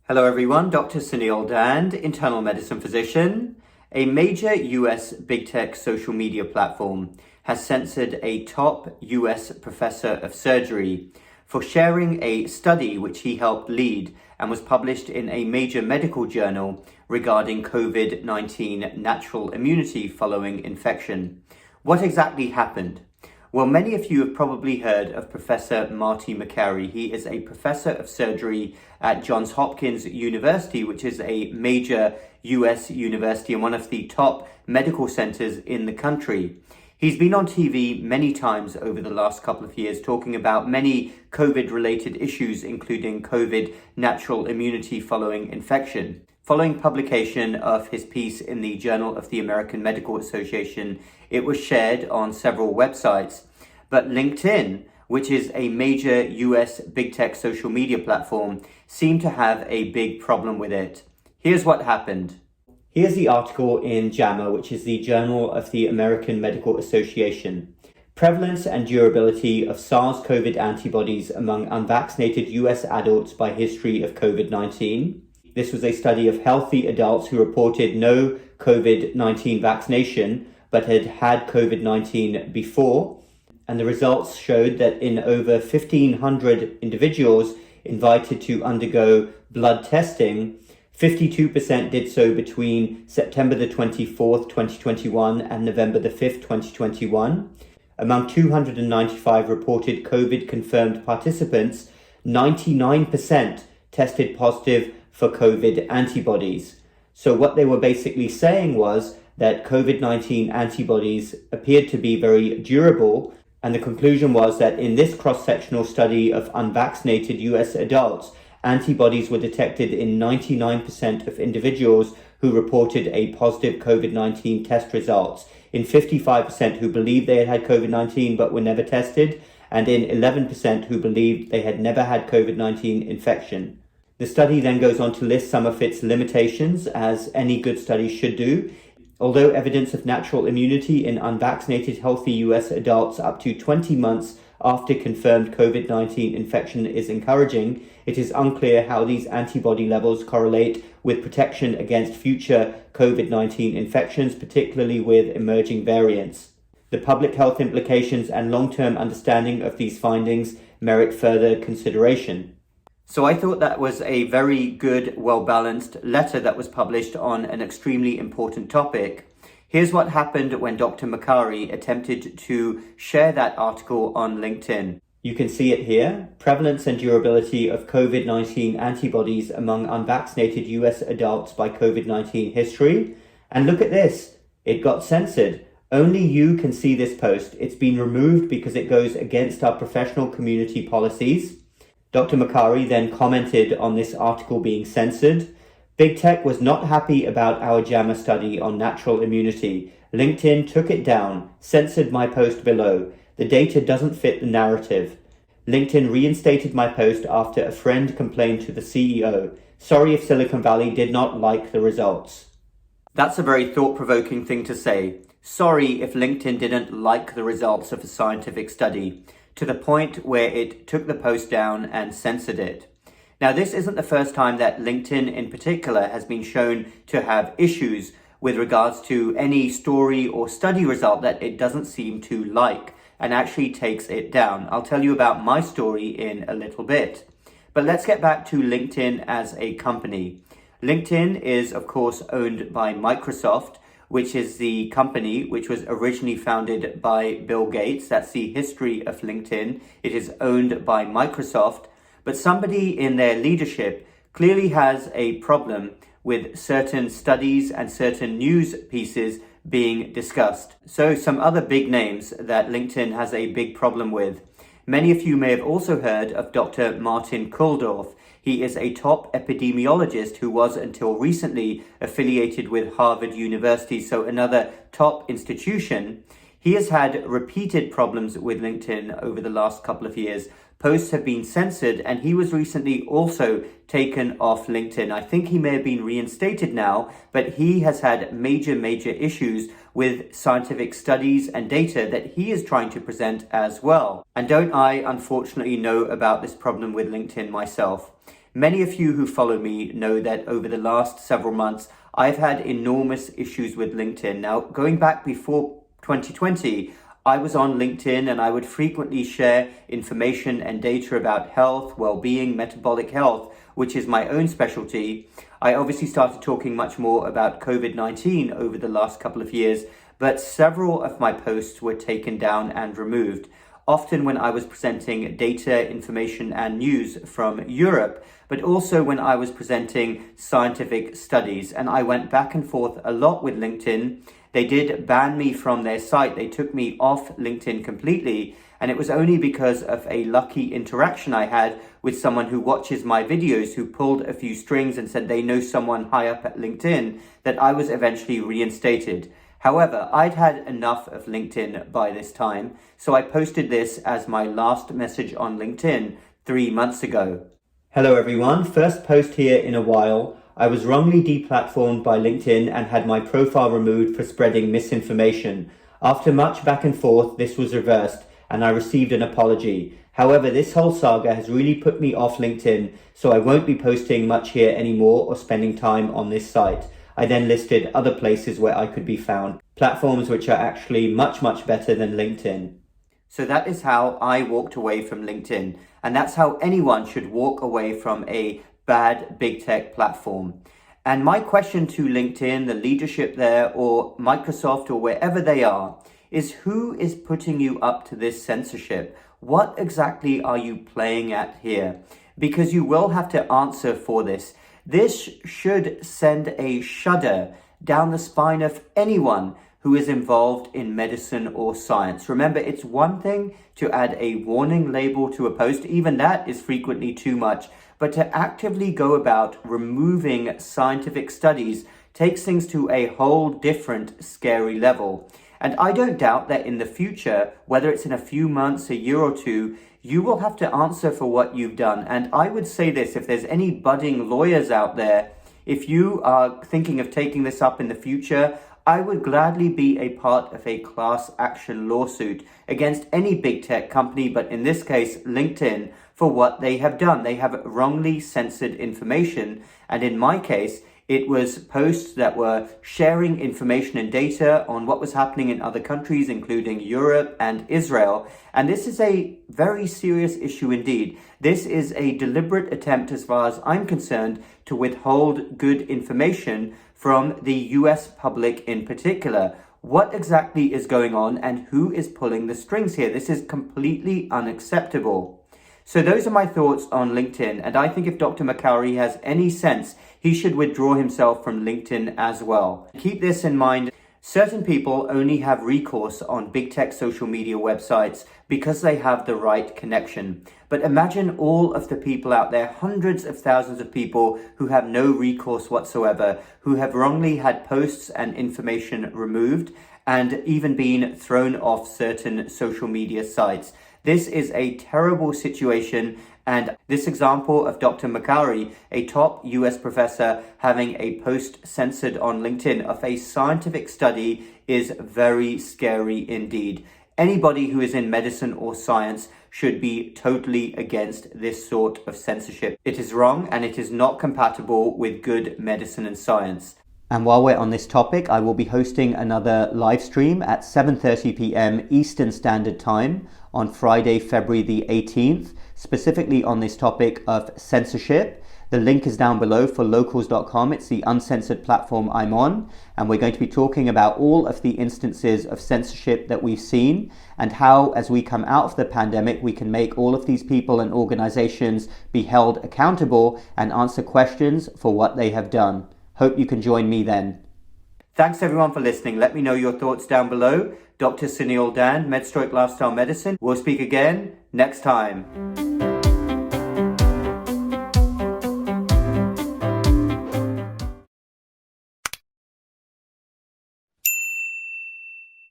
Hello everyone, Dr. Suneel Dhand, internal medicine physician. A major US big tech social media platform has censored a top US professor of surgery for sharing a study which he helped lead and was published in a major medical journal regarding COVID-19 natural immunity following infection. What exactly happened? Well, many of you have probably heard of Professor Marty Makary. He is a professor of surgery at Johns Hopkins University, which is a major US university and one of the top medical centers in the country. He's been on TV many times over the last couple of years talking about many COVID-related issues, including COVID natural immunity following infection. Following publication of his piece in the Journal of the American Medical Association, it was shared on several websites. But LinkedIn, which is a major US big tech social media platform, seemed to have a big problem with it. Here's what happened. Here's the article in JAMA, which is the Journal of the American Medical Association. Prevalence and durability of SARS-CoV antibodies among unvaccinated US adults by history of COVID-19. This was a study of healthy adults who reported no COVID-19 vaccination but had had COVID-19 before. And the results showed that in over 1,500 individuals invited to undergo blood testing, 52% did so between September the 24th, 2021 and November the 5th, 2021. Among 295 reported COVID-confirmed participants, 99% tested positive for COVID antibodies. So what they were basically saying was that COVID-19 antibodies appeared to be very durable, and the conclusion was that in this cross-sectional study of unvaccinated US adults, antibodies were detected in 99% of individuals who reported a positive COVID-19 test results, in 55% who believed they had COVID-19 but were never tested, and in 11% who believed they had never had COVID-19 infection. The study then goes on to list some of its limitations, as any good study should do. Although evidence of natural immunity in unvaccinated healthy US adults up to 20 months after confirmed COVID-19 infection is encouraging, it is unclear how these antibody levels correlate with protection against future COVID-19 infections, particularly with emerging variants. The public health implications and long-term understanding of these findings merit further consideration. So I thought that was a very good, well-balanced letter that was published on an extremely important topic. Here's what happened when Dr. Makary attempted to share that article on LinkedIn. You can see it here. Prevalence and durability of COVID-19 antibodies among unvaccinated US adults by COVID-19 history. And look at this. It got censored. Only you can see this post. It's been removed because it goes against our professional community policies. Dr. Makary then commented on this article being censored. Big Tech was not happy about our JAMA study on natural immunity. LinkedIn took it down, censored my post below. The data doesn't fit the narrative. LinkedIn reinstated my post after a friend complained to the CEO. Sorry if Silicon Valley did not like the results. That's a very thought-provoking thing to say. Sorry if LinkedIn didn't like the results of a scientific study, to the point where it took the post down and censored it. Now, this isn't the first time that LinkedIn in particular has been shown to have issues with regards to any story or study result that it doesn't seem to like and actually takes it down. I'll tell you about my story in a little bit. But let's get back to LinkedIn as a company. LinkedIn is, of course, owned by Microsoft, which is the company which was originally founded by Bill Gates. That's the history of LinkedIn. It is owned by Microsoft, but somebody in their leadership clearly has a problem with certain studies and certain news pieces being discussed. So some other big names that LinkedIn has a big problem with. Many of you may have also heard of Dr. Martin Kulldorff. He is a top epidemiologist who was until recently affiliated with Harvard University, so another top institution. He has had repeated problems with LinkedIn over the last couple of years. Posts have been censored, and he was recently also taken off LinkedIn. I think he may have been reinstated now, but he has had major issues with scientific studies and data that he is trying to present as well. And don't I, unfortunately, know about this problem with LinkedIn myself? Many of you who follow me know that over the last several months, I've had enormous issues with LinkedIn. Now, going back before 2020, I was on LinkedIn and I would frequently share information and data about health, well-being, metabolic health, which is my own specialty. I obviously started talking much more about COVID-19 over the last couple of years, but several of my posts were taken down and removed, often when I was presenting data, information, and news from Europe, but also when I was presenting scientific studies. And I went back and forth a lot with LinkedIn. They did ban me from their site. They took me off LinkedIn completely. And it was only because of a lucky interaction I had with someone who watches my videos, who pulled a few strings and said they know someone high up at LinkedIn, that I was eventually reinstated. However, I'd had enough of LinkedIn by this time, so I posted this as my last message on LinkedIn 3 months ago. Hello everyone, first post here in a while. I was wrongly deplatformed by LinkedIn and had my profile removed for spreading misinformation. After much back and forth, this was reversed and I received an apology. However, this whole saga has really put me off LinkedIn, so I won't be posting much here anymore or spending time on this site. I then listed other places where I could be found, platforms which are actually much better than LinkedIn. So that is how I walked away from LinkedIn, and that's how anyone should walk away from a bad big tech platform. And my question to LinkedIn, the leadership there, or Microsoft, or wherever they are, is who is putting you up to this censorship? What exactly are you playing at here? Because you will have to answer for this. This should send a shudder down the spine of anyone who is involved in medicine or science. Remember, it's one thing to add a warning label to a post, even that is frequently too much, but to actively go about removing scientific studies takes things to a whole different scary level. And I don't doubt that in the future, whether it's in a few months, a year or two, you will have to answer for what you've done. And I would say this, if there's any budding lawyers out there, if you are thinking of taking this up in the future, I would gladly be a part of a class action lawsuit against any big tech company, but in this case, LinkedIn, for what they have done. They have wrongly censored information. And in my case, it was posts that were sharing information and data on what was happening in other countries, including Europe and Israel. And this is a very serious issue indeed. This is a deliberate attempt, as far as I'm concerned, to withhold good information from the US public in particular. What exactly is going on and who is pulling the strings here? This is completely unacceptable. So those are my thoughts on LinkedIn, and I think if Dr. Makary has any sense, he should withdraw himself from LinkedIn as well. Keep this in mind. Certain people only have recourse on big tech social media websites because they have the right connection. But imagine all of the people out there, hundreds of thousands of people who have no recourse whatsoever, who have wrongly had posts and information removed and even been thrown off certain social media sites. This is a terrible situation, and this example of Dr. Makary, a top US professor, having a post censored on LinkedIn of a scientific study is very scary indeed. Anybody who is in medicine or science should be totally against this sort of censorship. It is wrong and it is not compatible with good medicine and science. And while we're on this topic, I will be hosting another live stream at 7:30 p.m. Eastern Standard Time on Friday, February the 18th, specifically on this topic of censorship. The link is down below for locals.com. It's the uncensored platform I'm on. And we're going to be talking about all of the instances of censorship that we've seen and how, as we come out of the pandemic, we can make all of these people and organizations be held accountable and answer questions for what they have done. Hope you can join me then. Thanks everyone for listening. Let me know your thoughts down below. Dr. Suneel Dhand, MedStroke Lifestyle Medicine. We'll speak again next time.